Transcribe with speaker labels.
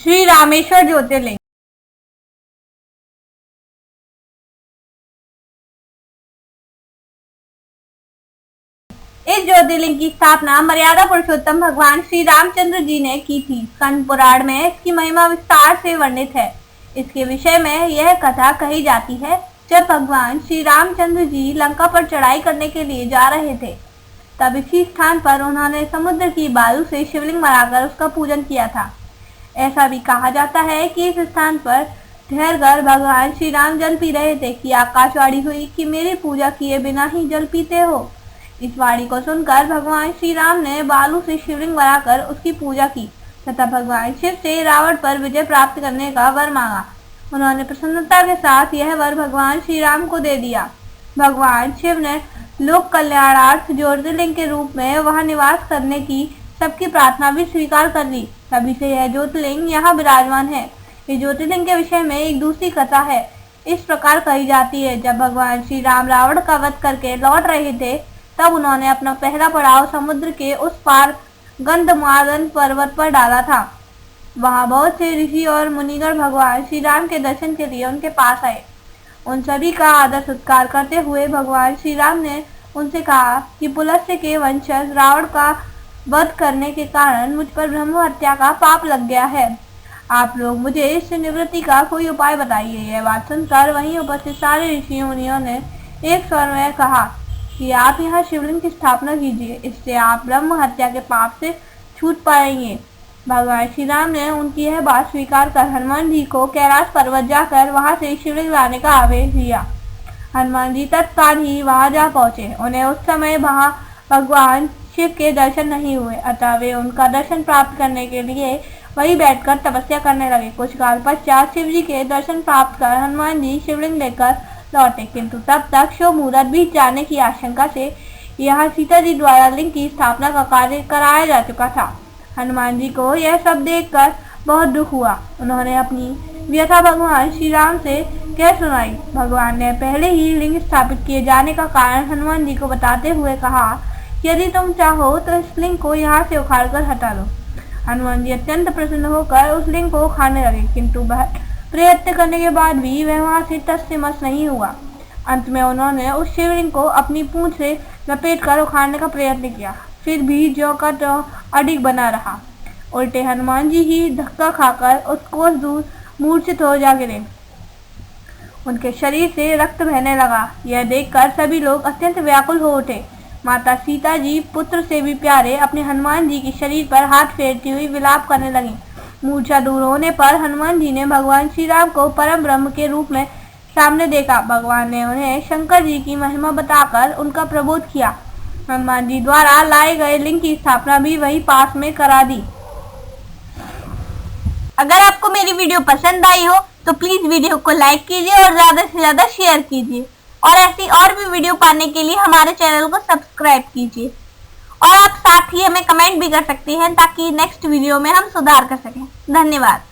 Speaker 1: श्री रामेश्वर ज्योतिर्लिंग। इस ज्योतिर्लिंग की स्थापना मर्यादा पुरुषोत्तम भगवान श्री रामचंद्र जी ने की थी। स्कंद पुराण में इसकी महिमा विस्तार से वर्णित है। इसके विषय में यह कथा कही जाती है, जब भगवान श्री रामचंद्र जी लंका पर चढ़ाई करने के लिए जा रहे थे, तब इसी स्थान पर उन्होंने समुद्र की बालू से शिवलिंग बनाकर उसका पूजन किया था। ऐसा भी कहा जाता है कि इस स्थान पर ठहरकर भगवान श्री राम जल पी रहे थे कि आकाशवाणी हुई कि मेरी पूजा किए बिना ही जल पीते हो। इस वाणी को सुनकर भगवान श्री राम ने बालू से शिवलिंग बनाकर उसकी पूजा की तथा भगवान शिव से रावण पर विजय प्राप्त करने का वर मांगा। उन्होंने प्रसन्नता के साथ यह वर भगवान श्री राम को दे दिया। भगवान शिव ने लोक कल्याणार्थ ज्योतिर्लिंग के रूप में वहां निवास करने की सबकी प्रार्थना भी स्वीकार कर ली। तभी से यह ज्योतिर्लिंग यहाँ विराजमान है। इस ज्योतिर्लिंग के विषय में एक दूसरी कथा है। इस प्रकार कही जाती है, जब भगवान श्री राम रावण का वध करके लौट रहे थे, तब उन्होंने अपना पहला पड़ाव समुद्र के उस पार गंधमादन पर्वत पर डाला था। वहां बहुत से ऋषि और मुनिगण भगवान श्री राम के दर्शन के लिए उनके पास आए। उन सभी का आदर सत्कार करते हुए भगवान श्री राम ने उनसे कहा कि पुलस्त्य के वंशज रावण का वध करने के कारण मुझ पर ब्रह्म हत्या का पाप लग गया है। आप लोग मुझे इससे निवृत्ति का कोई उपाय बताइए। यह बात सुनकर वहीं उपस्थित सारे ऋषि मुनियों ने एक स्वर में कहा कि आप यहाँ शिवलिंग की स्थापना कीजिए, इससे आप ब्रह्म हत्या के पाप से छूट पाएंगे। भगवान श्री राम ने उनकी यह बात स्वीकार कर हनुमान जी को कैलाश पर्वत जाकर वहां से शिवलिंग लाने का आदेश दिया। हनुमान जी तत्काल ही वहां जा पहुंचे। उन्हें उस समय वहां भगवान शिव के दर्शन नहीं हुए, अतः वे उनका दर्शन प्राप्त करने के लिए वहीं बैठकर तपस्या करने लगे। कुछ काल पश्चात शिव जी के दर्शन प्राप्त कर हनुमान जी शिवलिंग लेकर लौटे, किंतु तब तक शुभ मुहूर्त बीत जाने की आशंका से यहाँ सीता जी द्वारा लिंग की स्थापना का कार्य कराया जा चुका था। हनुमान जी को यह सब देखकर बहुत दुख हुआ। उन्होंने अपनी व्यथा भगवान श्री राम से कह सुनाई। भगवान ने पहले ही लिंग स्थापित किए जाने का कारण हनुमान जी को बताते हुए कहा, यदि तुम चाहो तो इस लिंग को यहाँ से उखाड़कर हटा लो। हनुमान जी अत्यंत प्रसन्न होकर उस लिंग को उखाड़ने लगे, किंतु प्रयत्न करने के बाद भी वह वहां से टस से मस नहीं हुआ। अंत में उन्होंने उस शिवलिंग को अपनी पूंछ से लपेटकर उखाड़ने का प्रयत्न किया, फिर भी ज्यों का त्यों अडिग बना रहा। उल्टे हनुमान जी ही धक्का खाकर उस कोस दूर मूर्छित हो जा गिरे। उनके शरीर से रक्त बहने लगा। यह देखकर सभी लोग अत्यंत व्याकुल हो उठे। माता सीता जी पुत्र से भी प्यारे अपने हनुमान जी के शरीर पर हाथ फेरती हुई विलाप करने लगी। मूर्छा दूर होने पर हनुमान जी ने भगवान श्री राम को परम ब्रह्म के रूप में सामने देखा। भगवान ने उन्हें शंकर जी की महिमा बताकर उनका प्रबोध किया। हनुमान जी द्वारा लाए गए लिंग की स्थापना भी वही पास में करा दी। अगर आपको मेरी वीडियो पसंद आई हो तो प्लीज वीडियो को लाइक कीजिए और ज्यादा से ज्यादा शेयर कीजिए, और ऐसी और भी वीडियो पाने के लिए हमारे चैनल को सब्सक्राइब कीजिए। और आप साथ ही हमें कमेंट भी कर सकते हैं ताकि नेक्स्ट वीडियो में हम सुधार कर सकें। धन्यवाद।